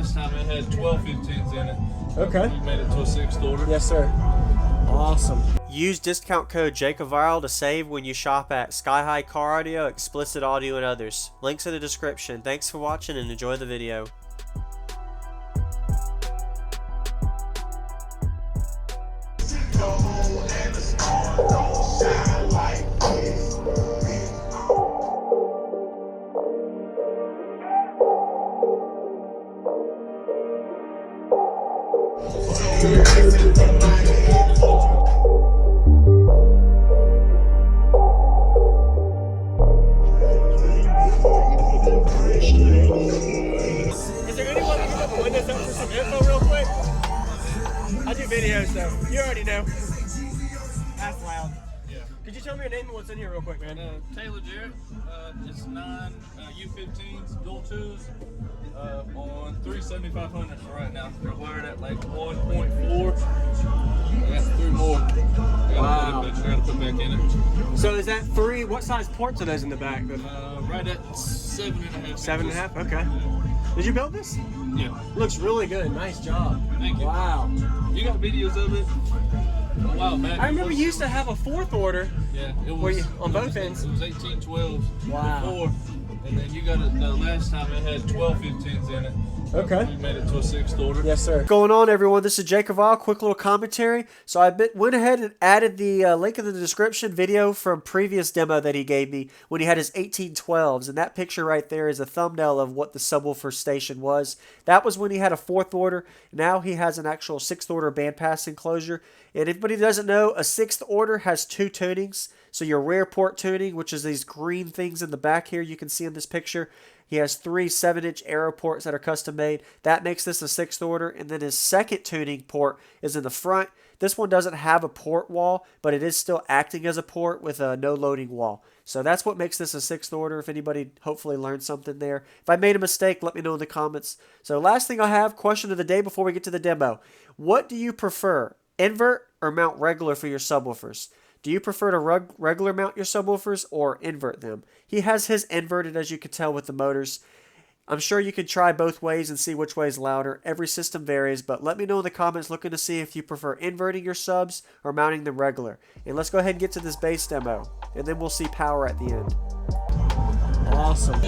last time it had 1215s in it. Okay. We made it to a 6th order. Yes, sir. Awesome. Use discount code JacobViral to save when you shop at Sky High Car Audio, Xplicit Audio, and others. Links in the description. Thanks for watching and enjoy the video. Is there anyone that can put the windows up for some info real quick? I do videos, so you already know. That's loud. Yeah. Could you tell me your name and what's in here real quick, man? Taylor Jarrett, it's 9 U15s, dual 2s on 3 7500s right now. They're wired at like 1.4. I got 3 more. Wow. I gotta put back in it. So is that 3? What size ports are those in the back? Right at 7.5. 7.5? Okay. Did you build this? Yeah. Looks really good. Nice job. Thank you. Wow. You got videos of it? A while back. I remember you used to have a 4th order. Yeah, it was Were you on both ends? It was 1812s Wow. before, and then you got it the last time it had 1215s in it. Okay. We made it to a 6th order. Yes, sir. What's going on, everyone? This is JacobViral. Quick little commentary. So I went ahead and added the link in the description video from previous demo that he gave me when he had his 1812s, and that picture right there is a thumbnail of what the subwoofer station was. That was when he had a 4th order. Now he has an actual 6th order bandpass enclosure. And if anybody doesn't know, a 6th order has 2 tunings. So your rear port tuning, which is these green things in the back here you can see in this picture. He has 3 7-inch arrow ports that are custom made. That makes this a 6th order. And then his 2nd tuning port is in the front. This one doesn't have a port wall, but it is still acting as a port with a no loading wall. So that's what makes this a 6th order. If anybody hopefully learned something there. If I made a mistake, let me know in the comments. So last thing I have, question of the day before we get to the demo. What do you prefer, invert or mount regular for your subwoofers? Do you prefer to regular mount your subwoofers or invert them? He has his inverted, as you can tell with the motors. I'm sure you can try both ways and see which way is louder. Every system varies, but let me know in the comments looking to see if you prefer inverting your subs or mounting them regular. And let's go ahead and get to this bass demo, and then we'll see power at the end. Awesome.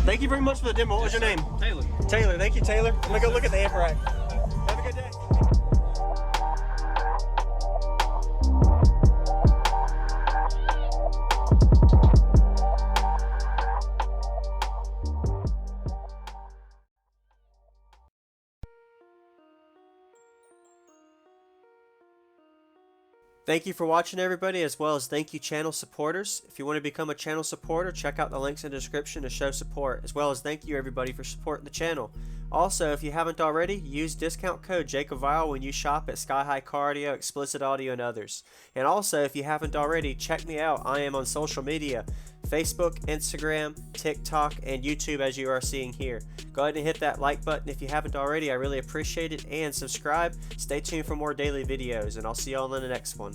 Thank you very much for the demo. What was your name? Taylor. Taylor. Thank you, Taylor. I'm gonna go look at the amp rack. Have a good day. Thank you for watching, everybody, as well as thank you channel supporters. If you want to become a channel supporter, check out the links in the description to show support, as well as thank you everybody for supporting the channel. Also, if you haven't already, use discount code JacobViral when you shop at Sky High Cardio, Xplicit Audio, and others. And also, if you haven't already, check me out. I am on social media, Facebook, Instagram, TikTok, and YouTube, as you are seeing here. Go ahead and hit that like button if you haven't already. I really appreciate it. And subscribe. Stay tuned for more daily videos, and I'll see you all in the next one.